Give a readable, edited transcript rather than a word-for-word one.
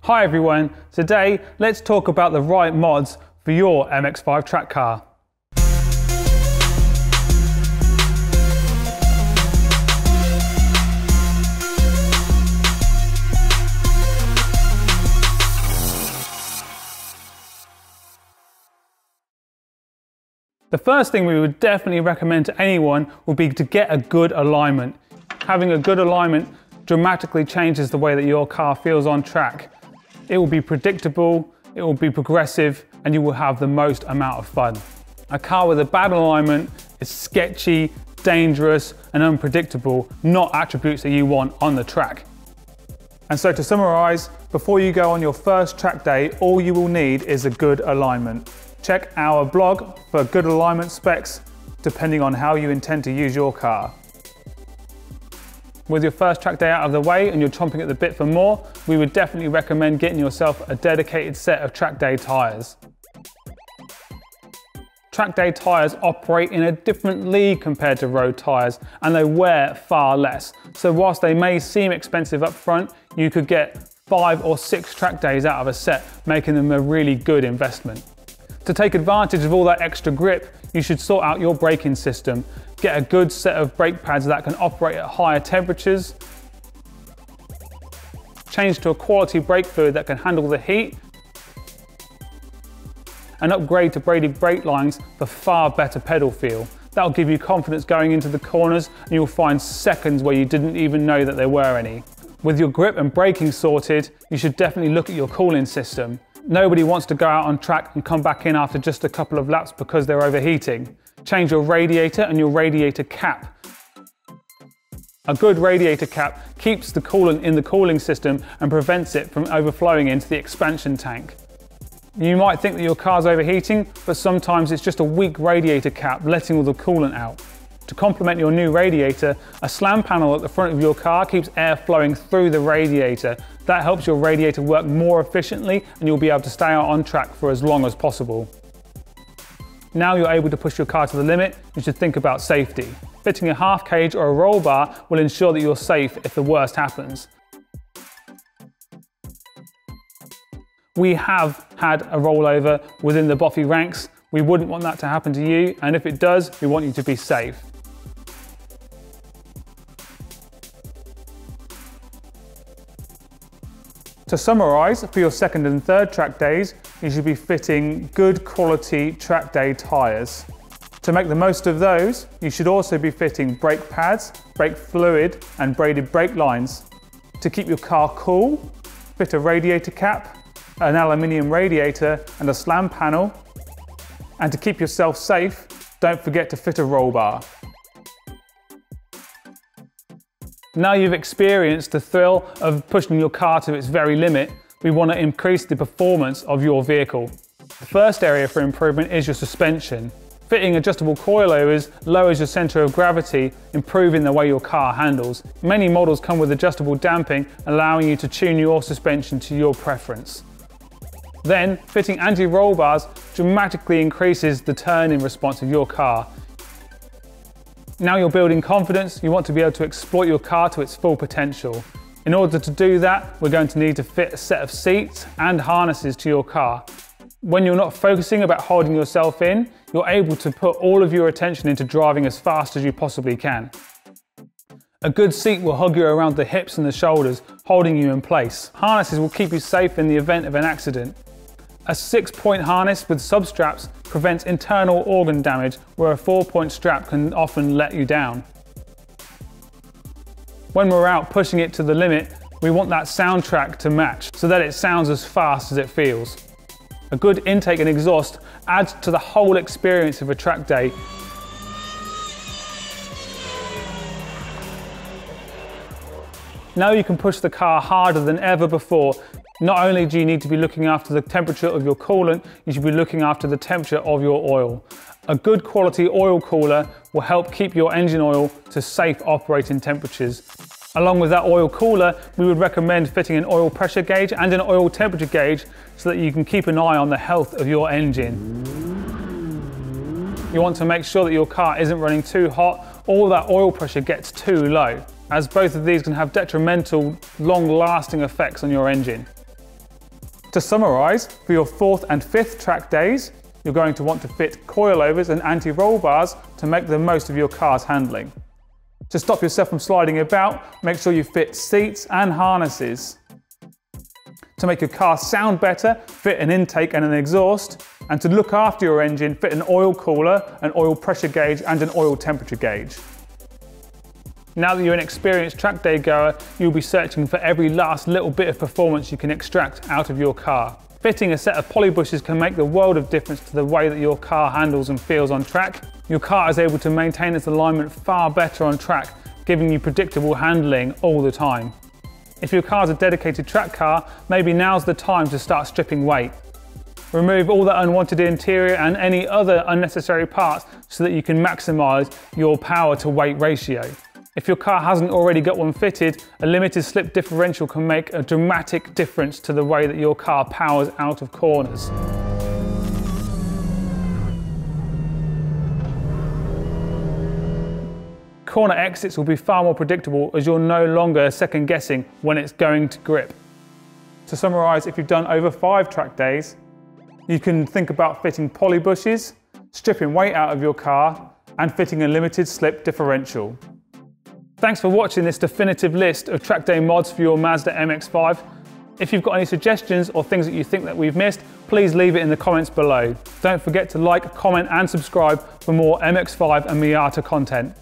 Hi everyone, today let's talk about the right mods for your MX-5 track car. The first thing we would definitely recommend to anyone would be to get a good alignment. Having a good alignment dramatically changes the way that your car feels on track. It will be predictable, it will be progressive, and you will have the most amount of fun. A car with a bad alignment is sketchy, dangerous, and unpredictable, not attributes that you want on the track. And so to summarize, before you go on your first track day, all you will need is a good alignment. Check our blog for good alignment specs, depending on how you intend to use your car. With your first track day out of the way and you're chomping at the bit for more, we would definitely recommend getting yourself a dedicated set of track day tyres. Track day tyres operate in a different league compared to road tyres, and they wear far less. So whilst they may seem expensive up front, you could get 5 or 6 track days out of a set, making them a really good investment. To take advantage of all that extra grip, you should sort out your braking system. Get a good set of brake pads that can operate at higher temperatures. Change to a quality brake fluid that can handle the heat. And upgrade to braided brake lines for far better pedal feel. That'll give you confidence going into the corners, and you'll find seconds where you didn't even know that there were any. With your grip and braking sorted, you should definitely look at your cooling system. Nobody wants to go out on track and come back in after just a couple of laps because they're overheating. Change your radiator and your radiator cap. A good radiator cap keeps the coolant in the cooling system and prevents it from overflowing into the expansion tank. You might think that your car's overheating, but sometimes it's just a weak radiator cap letting all the coolant out. To complement your new radiator, a slam panel at the front of your car keeps air flowing through the radiator. That helps your radiator work more efficiently, and you'll be able to stay out on track for as long as possible. Now you're able to push your car to the limit, you should think about safety. Fitting a half cage or a roll bar will ensure that you're safe if the worst happens. We have had a rollover within the Boffy ranks. We wouldn't want that to happen to you, and if it does, we want you to be safe. To summarise, for your second and third track days, you should be fitting good quality track day tyres. To make the most of those, you should also be fitting brake pads, brake fluid and braided brake lines. To keep your car cool, fit a radiator cap, an aluminium radiator and a slam panel. And to keep yourself safe, don't forget to fit a roll bar. Now you've experienced the thrill of pushing your car to its very limit, we want to increase the performance of your vehicle. The first area for improvement is your suspension. Fitting adjustable coilovers lowers your centre of gravity, improving the way your car handles. Many models come with adjustable damping, allowing you to tune your suspension to your preference. Then, fitting anti-roll bars dramatically increases the turning response of your car. Now you're building confidence, you want to be able to exploit your car to its full potential. In order to do that, we're going to need to fit a set of seats and harnesses to your car. When you're not focusing about holding yourself in, you're able to put all of your attention into driving as fast as you possibly can. A good seat will hug you around the hips and the shoulders, holding you in place. Harnesses will keep you safe in the event of an accident. A 6-point harness with substraps prevents internal organ damage, where a 4-point strap can often let you down. When we're out pushing it to the limit, we want that soundtrack to match so that it sounds as fast as it feels. A good intake and exhaust adds to the whole experience of a track day. Now you can push the car harder than ever before. Not only do you need to be looking after the temperature of your coolant, you should be looking after the temperature of your oil. A good quality oil cooler will help keep your engine oil to safe operating temperatures. Along with that oil cooler, we would recommend fitting an oil pressure gauge and an oil temperature gauge so that you can keep an eye on the health of your engine. You want to make sure that your car isn't running too hot or that oil pressure gets too low, as both of these can have detrimental, long-lasting effects on your engine. To summarise, for your 4th and 5th track days, you're going to want to fit coilovers and anti-roll bars to make the most of your car's handling. To stop yourself from sliding about, make sure you fit seats and harnesses. To make your car sound better, fit an intake and an exhaust. And to look after your engine, fit an oil cooler, an oil pressure gauge and an oil temperature gauge. Now that you're an experienced track day goer, you'll be searching for every last little bit of performance you can extract out of your car. Fitting a set of poly bushes can make the world of difference to the way that your car handles and feels on track. Your car is able to maintain its alignment far better on track, giving you predictable handling all the time. If your car is a dedicated track car, maybe now's the time to start stripping weight. Remove all the unwanted interior and any other unnecessary parts so that you can maximise your power to weight ratio. If your car hasn't already got one fitted, a limited slip differential can make a dramatic difference to the way that your car powers out of corners. Corner exits will be far more predictable as you're no longer second guessing when it's going to grip. To summarise, if you've done over 5 track days, you can think about fitting poly bushes, stripping weight out of your car, and fitting a limited slip differential. Thanks for watching this definitive list of track day mods for your Mazda MX-5. If you've got any suggestions or things that you think that we've missed, please leave it in the comments below. Don't forget to like, comment and subscribe for more MX-5 and Miata content.